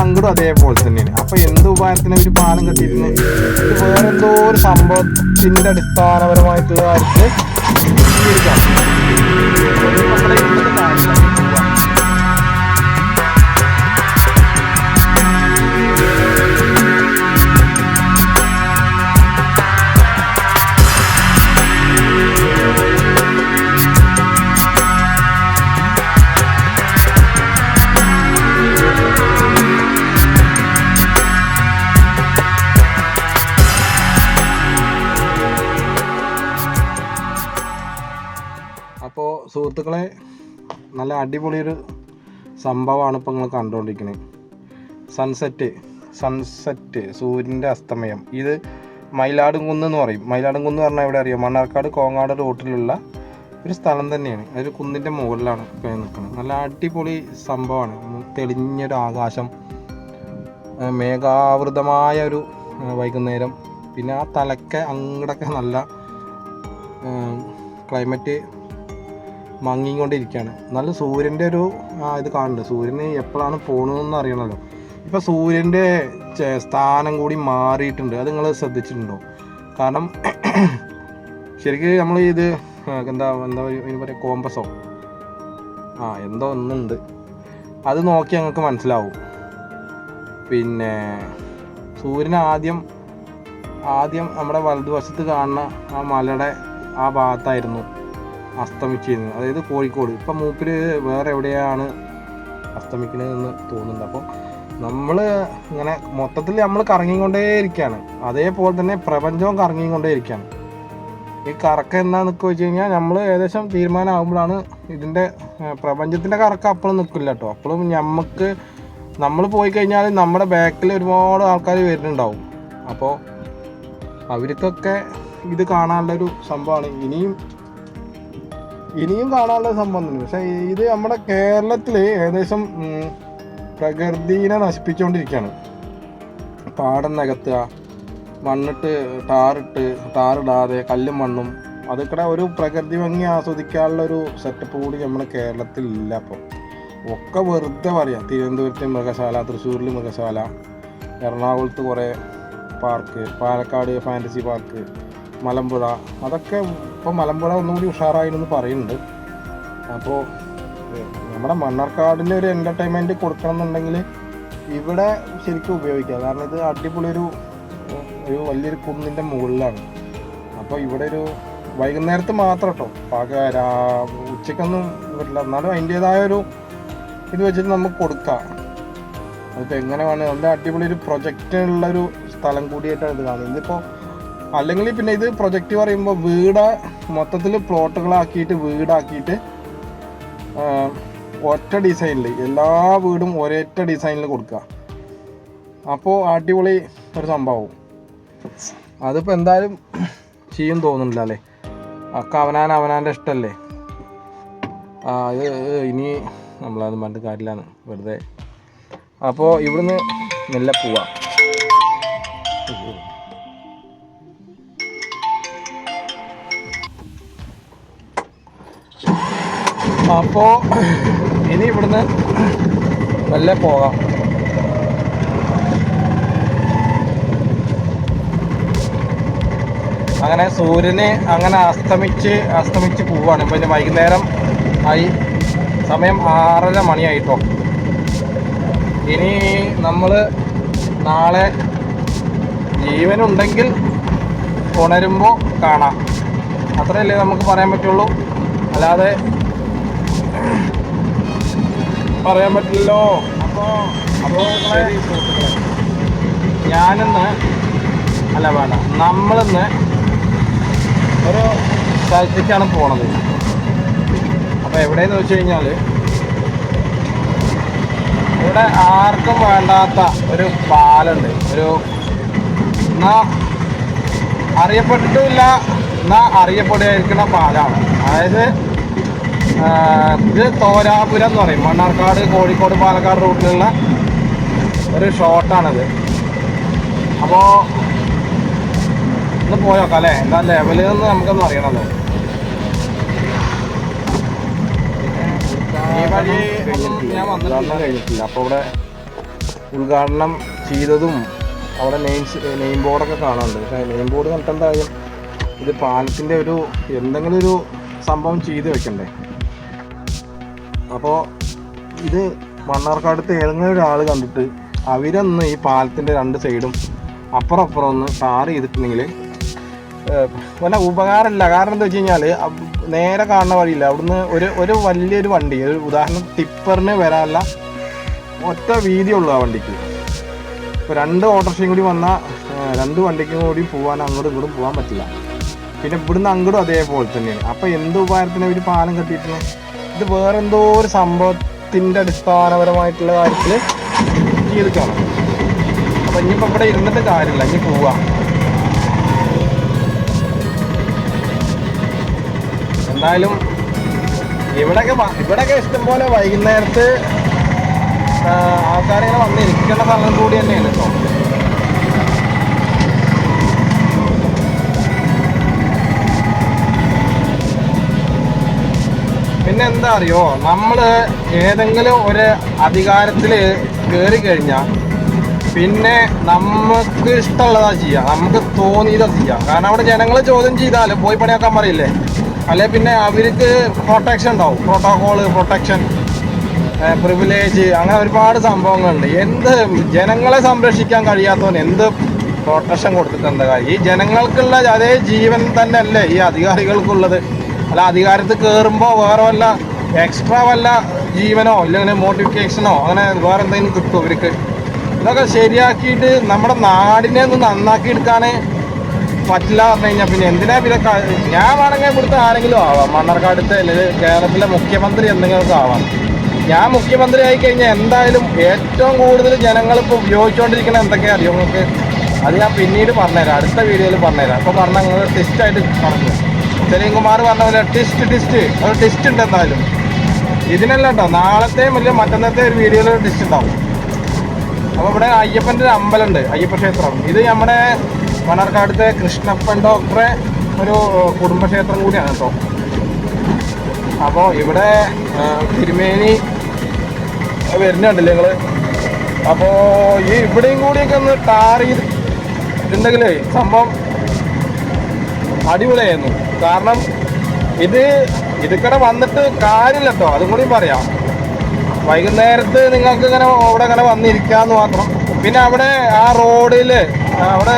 അങ്ങോട്ടും അതേപോലെ തന്നെയാണ്. അപ്പോൾ എന്ത് ഉപകാരത്തിന് ഒരു പാലം കെട്ടിയിരുന്നു? ഇത് വേറെ എന്തോ ഒരു സംഭവത്തിൻ്റെ അടിസ്ഥാനപരമായിട്ടുള്ള കാര്യത്തിൽ നമ്മുടെ ഇന്നത്തെ കാര്യം. അപ്പോൾ സുഹൃത്തുക്കളെ, നല്ല അടിപൊളിയൊരു സംഭവമാണ് ഇപ്പോൾ നിങ്ങൾ കണ്ടുകൊണ്ടിരിക്കുന്നത്. സൺസെറ്റ് സൂര്യൻ്റെ അസ്തമയം. ഇത് മയിലാടുംകുന്ന് എന്ന് പറയും. മയിലാടുംകുന്ന് പറഞ്ഞാൽ എവിടെ അറിയാം? മണ്ണാർക്കാട് കോങ്ങാട് റോട്ടിലുള്ള ഒരു സ്ഥലം തന്നെയാണ്. ഒരു കുന്നിൻ്റെ മുകളിലാണ് ഇപ്പോൾ നിൽക്കുന്നത്. നല്ല അടിപൊളി സംഭവമാണ്. തെളിഞ്ഞൊരു ആകാശം, മേഘാവൃതമായ ഒരു വൈകുന്നേരം, പിന്നെ ആ തലക്കെ അങ്ങോട്ടൊക്കെ നല്ല ക്ലൈമറ്റ് മങ്ങിക്കൊണ്ടിരിക്കുകയാണ്. നല്ല സൂര്യൻ്റെ ഒരു ഇത് കാണുന്നുണ്ട്. സൂര്യന് എപ്പോഴാണ് പോകണമെന്ന് അറിയണമല്ലോ. ഇപ്പോൾ സൂര്യൻ്റെ സ്ഥാനം കൂടി മാറിയിട്ടുണ്ട്. അത് നിങ്ങൾ ശ്രദ്ധിച്ചിട്ടുണ്ടോ? കാരണം ശരിക്കും നമ്മൾ ഇത് എന്താ ഇതിന് പറയുക, കോമ്പസോ എന്തോ ഒന്നുണ്ട്, അത് നോക്കി ഞങ്ങൾക്ക് മനസ്സിലാവും. പിന്നെ സൂര്യൻ ആദ്യം നമ്മുടെ വലതുവശത്ത് കാണുന്ന ആ മലയുടെ ആ ഭാഗത്തായിരുന്നു അസ്തമിച്ചിരുന്നത്, അതായത് കോഴിക്കോട്. ഇപ്പം മൂപ്പര് വേറെ എവിടെയാണ് അസ്തമിക്കണതെന്ന് തോന്നുന്നുണ്ട്. അപ്പോൾ നമ്മൾ ഇങ്ങനെ മൊത്തത്തിൽ നമ്മൾ കറങ്ങിക്കൊണ്ടേയിരിക്കുകയാണ്. അതേപോലെ തന്നെ പ്രപഞ്ചവും കറങ്ങിക്കൊണ്ടേയിരിക്കുകയാണ്. ഈ കറക്കം എന്താണെന്നൊക്കെ വെച്ച് കഴിഞ്ഞാൽ നമ്മൾ ഏകദേശം തീരുമാനമാകുമ്പോഴാണ് ഇതിൻ്റെ പ്രപഞ്ചത്തിൻ്റെ കറക്കം അപ്പോഴും നിൽക്കില്ല കേട്ടോ. അപ്പോഴും നമ്മൾ പോയി കഴിഞ്ഞാൽ നമ്മുടെ ബാക്കിൽ ഒരുപാട് ആൾക്കാർ വരുന്നുണ്ടാവും. അപ്പോൾ അവർക്കൊക്കെ ഇത് കാണാനുള്ളൊരു സംഭവമാണ്. ഇനിയും കാണാനുള്ള സംഭവം തന്നെ. പക്ഷേ ഇത് നമ്മുടെ കേരളത്തിൽ ഏകദേശം പ്രകൃതിനെ നശിപ്പിച്ചുകൊണ്ടിരിക്കുകയാണ്. പാടം നികത്തുക, മണ്ണിട്ട് ടാറിടാതെ കല്ലും മണ്ണും, അതൊക്കെ ഒരു പ്രകൃതി ഭംഗി ആസ്വദിക്കാനുള്ള ഒരു സെറ്റപ്പ് കൂടി നമ്മുടെ കേരളത്തിൽ ഇല്ല. അപ്പോൾ ഒക്കെ വെറുതെ പറയാം. തിരുവനന്തപുരത്ത് മൃഗശാല, തൃശ്ശൂരിൽ മൃഗശാല, എറണാകുളത്ത് കുറേ park, Palakkad fantasy park, Malampuzha, അതൊക്കെ ഇപ്പോൾ മലമ്പുഴ ഒന്നുകൂടി ഉഷാറായിരുന്നു പറയുന്നുണ്ട്. അപ്പോൾ നമ്മുടെ മണ്ണാർക്കാടിൻ്റെ ഒരു എൻ്റർടൈൻമെൻറ്റ് കൊടുക്കണം എന്നുണ്ടെങ്കിൽ ഇവിടെ ശരിക്കും ഉപയോഗിക്കാം. കാരണം ഇത് അടിപൊളി ഒരു വലിയൊരു കുന്നിൻ്റെ മുകളിലാണ്. അപ്പോൾ ഇവിടെ ഒരു വൈകുന്നേരത്ത് മാത്രം കേട്ടോ, ഉച്ചയ്ക്കൊന്നും പറ്റില്ല. എന്നാലും അതിൻ്റേതായൊരു ഇത് വെച്ചിട്ട് നമുക്ക് കൊടുക്കാം. അതിപ്പോൾ എങ്ങനെ വേണം, നല്ല അടിപൊളി ഒരു പ്രൊജക്റ്റുള്ളൊരു സ്ഥലം കൂടിയായിട്ടാണ് ഇത് കാണുന്നത്. ഇതിപ്പോൾ അല്ലെങ്കിൽ പിന്നെ ഇത് പ്രൊജക്റ്റ് പറയുമ്പോൾ വീട് മൊത്തത്തിൽ പ്ലോട്ടുകളാക്കിയിട്ട് വീടാക്കിയിട്ട് ഒറ്റ ഡിസൈനിൽ എല്ലാ വീടും ഒരൊറ്റ ഡിസൈനിൽ കൊടുക്കുക. അപ്പോൾ അടിപൊളി ഒരു സംഭവം. അതിപ്പോൾ എന്തായാലും ചെയ്യും തോന്നുന്നില്ല അല്ലേ? ഒക്കെ അവനാൻ്റെ ഇഷ്ടമല്ലേ. ഇനി നമ്മളത് പറഞ്ഞിട്ട് കാര്യമില്ലാന്ന് വെറുതെ. അപ്പോൾ ഇവിടുന്ന് മെല്ലെ പോവാം. അപ്പോൾ ഇനി ഇവിടുന്ന് മെല്ലെ പോകാം. അങ്ങനെ സൂര്യന് അങ്ങനെ അസ്തമിച്ച് പോവാണ്. ഇപ്പം ഇനി വൈകുന്നേരം ആയി, സമയം 6:30 മണിയായിട്ടോ. ഇനി നമ്മൾ നാളെ ജീവനുണ്ടെങ്കിൽ ഉണരുമ്പോൾ കാണാം. അത്രയല്ലേ നമുക്ക് പറയാൻ പറ്റുള്ളൂ, അല്ലാതെ പറയാൻ പറ്റില്ലല്ലോ. അപ്പോൾ നമ്മളിന്ന് ഒരു സ്ഥലത്തേക്കാണ് പോണത്. അപ്പോൾ എവിടെയെന്ന് വെച്ച് കഴിഞ്ഞാൽ ഇവിടെ ആർക്കും വേണ്ടാത്ത ഒരു പാലുണ്ട്. എന്നാൽ അറിയപ്പെട്ടിട്ടുമില്ല, എന്നാൽ അറിയപ്പെടുകയായിരിക്കുന്ന പാലാണ്. അതായത് ഇത് തോരാപുരം എന്ന് പറയും. മണ്ണാർക്കാട് കോഴിക്കോട് പാലക്കാട് റൂട്ടിലുള്ള ഒരു ഷോട്ടാണിത്. അപ്പോൾ ഒന്ന് പോയോക്കാം അല്ലേ, എന്താ ലെവലിൽ നിന്ന് നമുക്കൊന്ന് അറിയണമല്ലോ. ഈ വഴി ഞാൻ വന്നിട്ടില്ല. അപ്പോൾ ഇവിടെ ഉദ്ഘാടനം ചെയ്തതും അവിടെ നെയിം ബോർഡൊക്കെ കാണാനുണ്ട്. പക്ഷേ നെയിം ബോർഡ് കണ്ടിട്ട് എന്തായാലും ഇത് പാലത്തിൻ്റെ എന്തെങ്കിലും ഒരു സംഭവം ചെയ്ത് വെക്കണ്ടേ. അപ്പോൾ ഇത് മണ്ണാർക്കാടത്ത് ഏതെങ്കിലും ഒരാൾ കണ്ടിട്ട് അവരൊന്ന് ഈ പാലത്തിൻ്റെ 2 സൈഡും അപ്പുറം ഒന്ന് ടാർ ചെയ്തിട്ടുണ്ടെങ്കിൽ വല്ല ഉപകാരമില്ല. കാരണം എന്താ വെച്ച് കഴിഞ്ഞാൽ നേരെ കാണുന്ന വഴിയില്ല. അവിടുന്ന് ഒരു വലിയൊരു വണ്ടി, ഒരു ഉദാഹരണം ടിപ്പറിന് വരാനുള്ള ഒറ്റ വീതിയുള്ളൂ ആ വണ്ടിക്ക്. ഇപ്പോൾ 2 ഓട്ടോറിക്ഷയും കൂടി വന്നാൽ 2 വണ്ടിക്കും കൂടി പോകാൻ അങ്ങോട്ടും ഇങ്ങോട്ടും പോകാൻ പറ്റില്ല. പിന്നെ ഇവിടുന്ന് അങ്ങോട്ടും അതേപോലെ തന്നെയാണ്. അപ്പോൾ എന്ത് ഉപകാരത്തിന് ഒരു പാലം കെട്ടിയിട്ടുണ്ട്? ഇത് വേറെന്തോ ഒരു സംഭവത്തിൻ്റെ അടിസ്ഥാനപരമായിട്ടുള്ള കാര്യത്തിൽ ചെയ്തിട്ടാണ്. അപ്പോൾ ഇനിയിപ്പോൾ ഇവിടെ ഇരുന്നിട്ട് കാര്യമില്ല, ഇനി പോവാം. എന്തായാലും ഇവിടെയൊക്കെ ഇഷ്ടംപോലെ വൈകുന്നേരത്ത് ആൾക്കാരിങ്ങനെ വന്നിരിക്കുന്ന സ്ഥലം കൂടി തന്നെയാണ് കേട്ടോ. പിന്നെ എന്താ അറിയോ, നമ്മൾ ഏതെങ്കിലും ഒരു അധികാരത്തിൽ കയറി കഴിഞ്ഞാൽ പിന്നെ നമുക്ക് ഇഷ്ടമുള്ളതാ ചെയ്യാം, നമുക്ക് തോന്നിയതാ ചെയ്യാം. കാരണം അവിടെ ജനങ്ങൾ ചോദ്യം ചെയ്താൽ പോയി പണിയാക്കാൻ പറയില്ലേ, അല്ലെ പിന്നെ അവർക്ക് പ്രൊട്ടക്ഷൻ ഉണ്ടാവും, പ്രോട്ടോകോള്, പ്രൊട്ടക്ഷൻ, പ്രിവിലേജ്, അങ്ങനെ ഒരുപാട് സംഭവങ്ങളുണ്ട്. എന്ത് ജനങ്ങളെ സംരക്ഷിക്കാൻ കഴിയാത്തവന് എന്ത് പ്രൊട്ടക്ഷൻ കൊടുത്തിട്ട് എന്താ കാര്യം? ഈ ജനങ്ങൾക്കുള്ള അതേ ജീവൻ തന്നെ അല്ലേ ഈ അധികാരികൾക്കുള്ളത്? അല്ല അധികാരത്തിൽ കയറുമ്പോൾ വേറെ വല്ല എക്സ്ട്രാ വല്ല ജീവനോ അല്ലെങ്കിൽ മോട്ടിഫിക്കേഷനോ അങ്ങനെ വേറെ എന്തെങ്കിലും കിട്ടും ഇവർക്ക്? ഇതൊക്കെ ശരിയാക്കിയിട്ട് നമ്മുടെ നാടിനെ ഒന്ന് നന്നാക്കി എടുക്കാൻ പറ്റില്ല പറഞ്ഞു കഴിഞ്ഞാൽ പിന്നെ എന്തിനാ പിന്നെ ഞാൻ വേണമെങ്കിൽ ഇവിടുത്തെ ആരെങ്കിലും ആവാം, മണ്ണാർക്കാടത്തെ അല്ലെങ്കിൽ കേരളത്തിലെ മുഖ്യമന്ത്രി എന്തെങ്കിലുമൊക്കെ ആവാം. ഞാൻ മുഖ്യമന്ത്രി ആയി കഴിഞ്ഞാൽ എന്തായാലും ഏറ്റവും കൂടുതൽ ജനങ്ങളിപ്പോൾ ഉപയോഗിച്ചുകൊണ്ടിരിക്കുന്നത് എന്തൊക്കെയാണ് അറിയോ നിങ്ങൾക്ക്? അത് ഞാൻ പിന്നീട് പറഞ്ഞുതരാം, അടുത്ത വീഡിയോയിൽ പറഞ്ഞുതരാം. അപ്പോൾ പറഞ്ഞാൽ നിങ്ങൾ ടെസ്റ്റായിട്ട് പറഞ്ഞു. സലീംകുമാർ പറഞ്ഞ പോലെ ടെസ്റ്റ് ഒരു ടെസ്റ്റ് ഉണ്ട് എന്തായാലും. ഇതിനല്ല കേട്ടോ, നാളത്തെയും വലിയ മറ്റന്നത്തെ ഒരു വീഡിയോയിൽ ഒരു ടെസ്റ്റ് ഉണ്ടാവും. അപ്പോൾ ഇവിടെ അയ്യപ്പൻ്റെ ഒരു അമ്പലമുണ്ട്, അയ്യപ്പ ക്ഷേത്രം. ഇത് നമ്മുടെ മണ്ണാർക്കാടത്തെ കൃഷ്ണപ്പൻ ഡോക്ടറെ ഒരു കുടുംബക്ഷേത്രം കൂടിയാണ് കേട്ടോ. അപ്പോൾ ഇവിടെ തിരുമേനി വരുന്നുണ്ടല്ലേ നിങ്ങൾ? അപ്പോൾ ഈ ഇവിടെയും കൂടിയൊക്കെ ഒന്ന് ടാർ ചെയ്തിട്ടുണ്ടെങ്കിലേ സംഭവം അടിപൊളിയായിരുന്നു. കാരണം ഇതിക്കടെ വന്നിട്ട് കാര്യമില്ല കേട്ടോ, അതും കൂടി പറയാം. വൈകുന്നേരത്ത് നിങ്ങൾക്ക് ഇങ്ങനെ അവിടെ വന്നിരിക്കാമെന്ന് മാത്രം. പിന്നെ അവിടെ ആ റോഡിൽ അവിടെ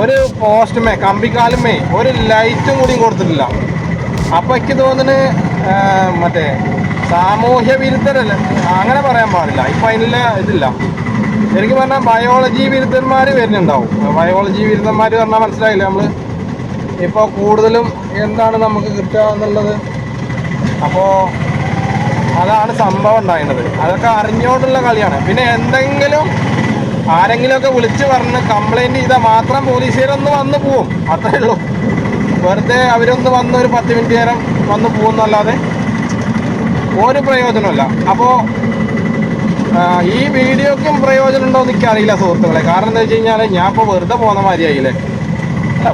ഒരു പോസ്റ്റുമേ കമ്പിക്കാലുമേ ഒരു ലൈറ്റും കൂടി കൊടുത്തിട്ടില്ല. അപ്പോൾ എനിക്ക് തോന്നുന്നു മറ്റേ സാമൂഹ്യ വിരുദ്ധരല്ല, അങ്ങനെ പറയാൻ പാടില്ല. ഇപ്പം അതിനുള്ള ഇതില്ല. ശരിക്കും പറഞ്ഞാൽ ബയോളജി വിരുദ്ധന്മാർ വരുന്നുണ്ടാവും. ബയോളജി വിരുദ്ധന്മാർ പറഞ്ഞാൽ മനസ്സിലായില്ല നമ്മൾ ഇപ്പോൾ കൂടുതലും എന്താണ് നമുക്ക് കിട്ടുക എന്നുള്ളത്. അപ്പോൾ അതാണ് സംഭവം ഉണ്ടായിരുന്നത്. അതൊക്കെ അറിഞ്ഞുകൊണ്ടുള്ള കളിയാണ്. പിന്നെ എന്തെങ്കിലും ആരെങ്കിലുമൊക്കെ വിളിച്ച് പറഞ്ഞ് കംപ്ലൈൻറ്റ് ചെയ്താൽ മാത്രം പോലീസുകാരൊന്ന് വന്ന് പോവും, അത്രേ ഉള്ളൂ. വെറുതെ അവരൊന്ന് വന്ന് ഒരു 10 മിനിറ്റ് നേരം വന്ന് പോകുന്നല്ലാതെ ഒരു പ്രയോജനമില്ല. അപ്പോൾ ഈ വീഡിയോക്കും പ്രയോജനം ഉണ്ടോ എന്ന് എനിക്കറിയില്ല സുഹൃത്തുക്കളെ. കാരണം എന്താ വെച്ച് കഴിഞ്ഞാൽ ഞാൻ ഇപ്പോൾ വെറുതെ പോകുന്ന മാതിരിയായില്ലേ.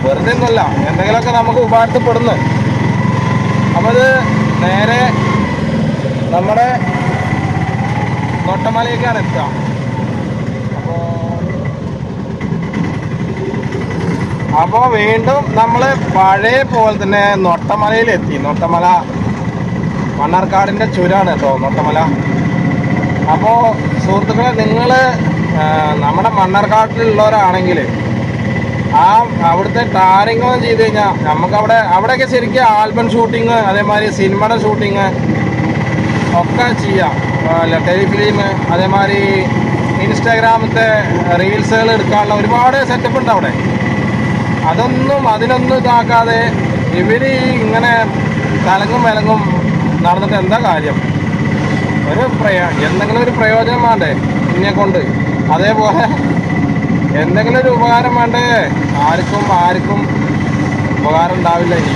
വെറുതെ ഒന്നുമല്ല, എന്തെങ്കിലുമൊക്കെ നമുക്ക് ഉപകാരപ്പെടുന്നു. അപ്പോൾ ഇത് നേരെ നമ്മുടെ നൊട്ടമലയിലേക്കാണ് എത്തുക. അപ്പോൾ വീണ്ടും നമ്മൾ പഴയ പോലെ തന്നെ നൊട്ടമലയിലെത്തി. നൊട്ടമല മണ്ണാർക്കാടിൻ്റെ ചുരമാണ് കേട്ടോ നൊട്ടമല. അപ്പോൾ സുഹൃത്തുക്കളെ, നിങ്ങൾ നമ്മുടെ മണ്ണാർക്കാട്ടിലുള്ളവരാണെങ്കിൽ അവിടുത്തെ ടാറിങ് ചെയ്ത് കഴിഞ്ഞാൽ നമുക്ക് അവിടെയൊക്കെ ശരിക്കും ആൽബം ഷൂട്ടിങ്, അതേമാതിരി സിനിമയുടെ ഷൂട്ടിങ് ഒക്കെ ചെയ്യാം. ടെലിഫിലിം, അതേമാതിരി ഇൻസ്റ്റാഗ്രാമത്തെ റീൽസുകൾ എടുക്കാനുള്ള ഒരുപാട് സെറ്റപ്പ് ഉണ്ട് അവിടെ. അതിനൊന്നും ഇതാക്കാതെ ഇവർ ഇങ്ങനെ തലങ്ങും വിലങ്ങും നടന്നിട്ട് എന്താ കാര്യം? എന്തെങ്കിലും ഒരു പ്രയോജനം വേണ്ടേ ഇതിനെ കൊണ്ട്? അതേപോലെ എന്തെങ്കിലും ഒരു ഉപകാരം വേണ്ടേ? ആർക്കും ഉപകാരം ഉണ്ടാവില്ല ഇനി.